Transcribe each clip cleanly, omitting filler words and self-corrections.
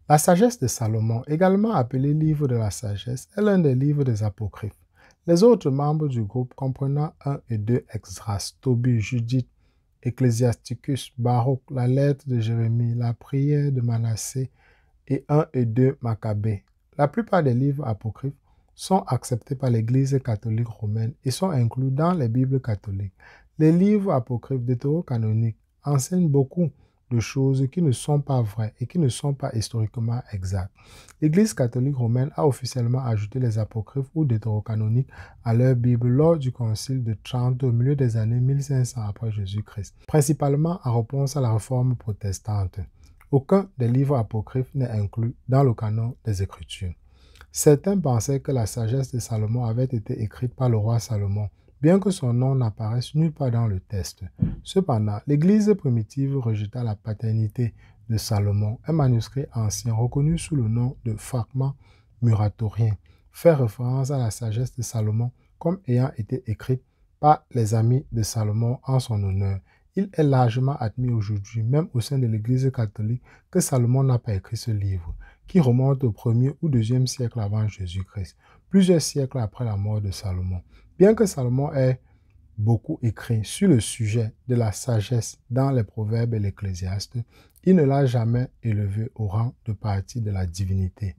La sagesse de Salomon, également appelée livre de la sagesse, est l'un des livres des apocryphes. Les autres membres du groupe comprenant 1 et 2 Esdras, Tobie, Judith, Ecclesiasticus, Baruch, la lettre de Jérémie, la prière de Manassé et 1 et 2 Maccabée. La plupart des livres apocryphes sont acceptés par l'Église catholique romaine et sont inclus dans les Bibles catholiques. Les livres apocryphes deutérocanoniques enseignent beaucoup de choses qui ne sont pas vraies et qui ne sont pas historiquement exactes. L'Église catholique romaine a officiellement ajouté les apocryphes ou deutérocanoniques à leur Bible lors du Concile de Trente au milieu des années 1500 après Jésus-Christ, principalement en réponse à la réforme protestante. Aucun des livres apocryphes n'est inclus dans le canon des Écritures. Certains pensaient que la sagesse de Salomon avait été écrite par le roi Salomon, bien que son nom n'apparaisse nulle part dans le texte. Cependant, l'Église primitive rejeta la paternité de Salomon. Un manuscrit ancien reconnu sous le nom de fragment muratorien fait référence à la sagesse de Salomon comme ayant été écrite par les amis de Salomon en son honneur. Il est largement admis aujourd'hui, même au sein de l'Église catholique, que Salomon n'a pas écrit ce livre, qui remonte au 1er ou 2e siècle avant Jésus-Christ, plusieurs siècles après la mort de Salomon. Bien que Salomon ait beaucoup écrit sur le sujet de la sagesse dans les Proverbes et l'Ecclésiaste, il ne l'a jamais élevé au rang de partie de la divinité.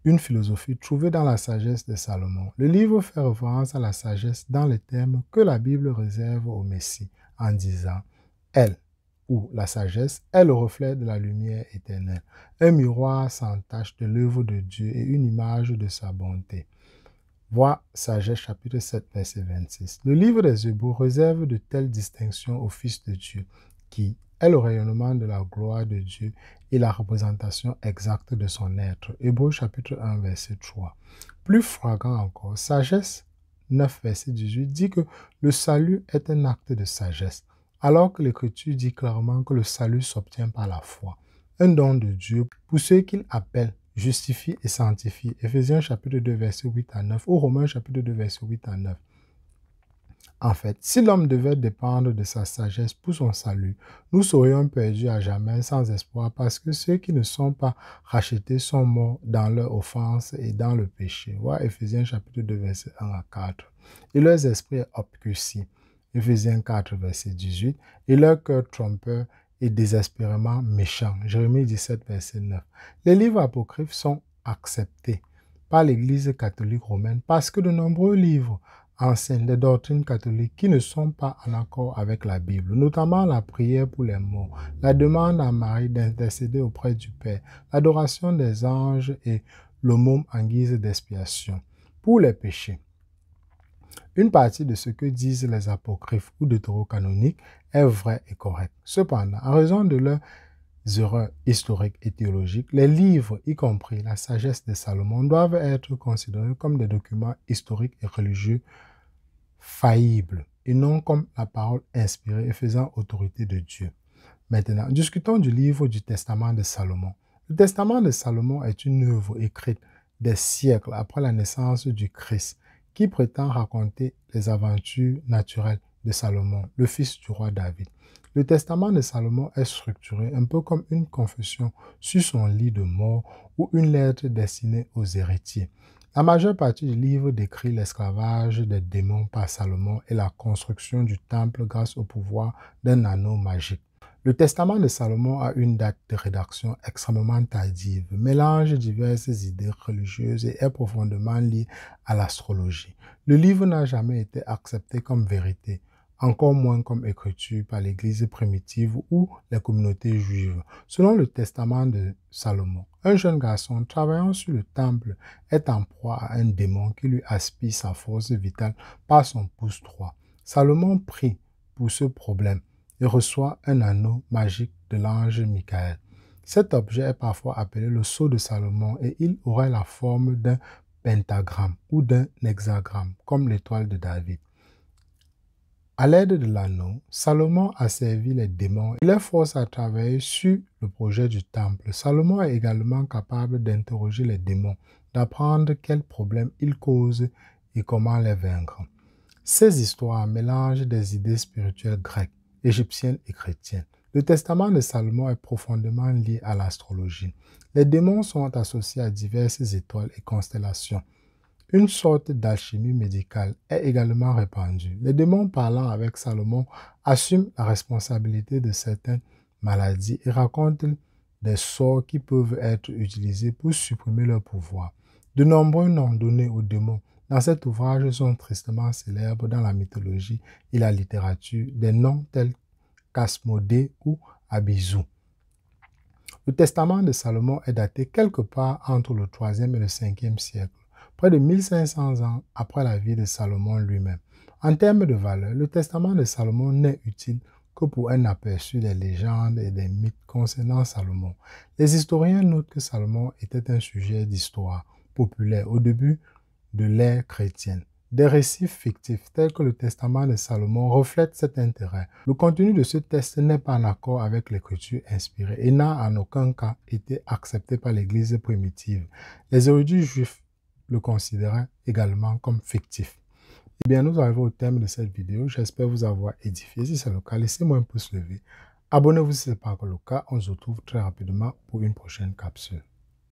Une philosophie trouvée dans la sagesse de Salomon. Le livre fait référence à la sagesse dans les termes que la Bible réserve au Messie, en disant « Elle » ou la sagesse est le reflet de la lumière éternelle, un miroir sans tache de l'œuvre de Dieu et une image de sa bonté. Voir Sagesse chapitre 7, verset 26. Le livre des Hébreux réserve de telles distinctions au Fils de Dieu, qui est le rayonnement de la gloire de Dieu et la représentation exacte de son être. Hébreux chapitre 1, verset 3. Plus flagrant encore, Sagesse 9, verset 18 dit que le salut est un acte de sagesse, alors que l'Écriture dit clairement que le salut s'obtient par la foi, un don de Dieu pour ceux qu'il appelle, justifie et sanctifie. Éphésiens chapitre 2, verset 8 à 9 ou Romains chapitre 2, verset 8 à 9. En fait, si l'homme devait dépendre de sa sagesse pour son salut, nous serions perdus à jamais sans espoir parce que ceux qui ne sont pas rachetés sont morts dans leur offense et dans le péché. Voir Éphésiens chapitre 2, verset 1 à 4. Et leurs esprits obscurcis. Éphésiens 4, verset 18. Et leur cœur trompeur et désespérément méchant. Jérémie 17, verset 9. Les livres apocryphes sont acceptés par l'Église catholique romaine parce que de nombreux livres enseignent des doctrines catholiques qui ne sont pas en accord avec la Bible, notamment la prière pour les morts, la demande à Marie d'intercéder auprès du Père, l'adoration des anges et l'aumône en guise d'expiation pour les péchés. Une partie de ce que disent les apocryphes ou deutérocanoniques est vrai et correct. Cependant, en raison de leurs erreurs historiques et théologiques, les livres, y compris la sagesse de Salomon, doivent être considérés comme des documents historiques et religieux faillibles et non comme la parole inspirée et faisant autorité de Dieu. Maintenant, discutons du livre du Testament de Salomon. Le Testament de Salomon est une œuvre écrite des siècles après la naissance du Christ qui prétend raconter les aventures naturelles de Salomon, le fils du roi David. Le Testament de Salomon est structuré un peu comme une confession sur son lit de mort ou une lettre destinée aux héritiers. La majeure partie du livre décrit l'esclavage des démons par Salomon et la construction du temple grâce au pouvoir d'un anneau magique. Le Testament de Salomon a une date de rédaction extrêmement tardive, mélange diverses idées religieuses et est profondément lié à l'astrologie. Le livre n'a jamais été accepté comme vérité, encore moins comme écriture par l'Église primitive ou les communautés juives. Selon le Testament de Salomon, un jeune garçon travaillant sur le temple est en proie à un démon qui lui aspire sa force vitale par son pouce droit. Salomon prie pour ce problème et reçoit un anneau magique de l'ange Michael. Cet objet est parfois appelé le sceau de Salomon et il aurait la forme d'un pentagramme ou d'un hexagramme, comme l'étoile de David. À l'aide de l'anneau, Salomon a servi les démons et les force à travailler sur le projet du temple. Salomon est également capable d'interroger les démons, d'apprendre quels problèmes ils causent et comment les vaincre. Ces histoires mélangent des idées spirituelles grecques, égyptienne et chrétienne. Le testament de Salomon est profondément lié à l'astrologie. Les démons sont associés à diverses étoiles et constellations. Une sorte d'alchimie médicale est également répandue. Les démons parlant avec Salomon assument la responsabilité de certaines maladies et racontent des sorts qui peuvent être utilisés pour supprimer leur pouvoir. De nombreux noms donnés aux démons dans cet ouvrage sont tristement célèbres dans la mythologie et la littérature, des noms tels qu'Asmodée ou Abizu. Le testament de Salomon est daté quelque part entre le 3e et le 5e siècle, près de 1500 ans après la vie de Salomon lui-même. En termes de valeur, le testament de Salomon n'est utile que pour un aperçu des légendes et des mythes concernant Salomon. Les historiens notent que Salomon était un sujet d'histoire populaire au début de l'ère chrétienne. Des récits fictifs tels que le testament de Salomon reflètent cet intérêt. Le contenu de ce texte n'est pas en accord avec l'écriture inspirée et n'a en aucun cas été accepté par l'Église primitive. Les érudits juifs le considéraient également comme fictif. Eh bien, nous arrivons au terme de cette vidéo. J'espère vous avoir édifié. Si c'est le cas, laissez-moi un pouce levé. Abonnez-vous si ce n'est pas encore le cas. On se retrouve très rapidement pour une prochaine capsule.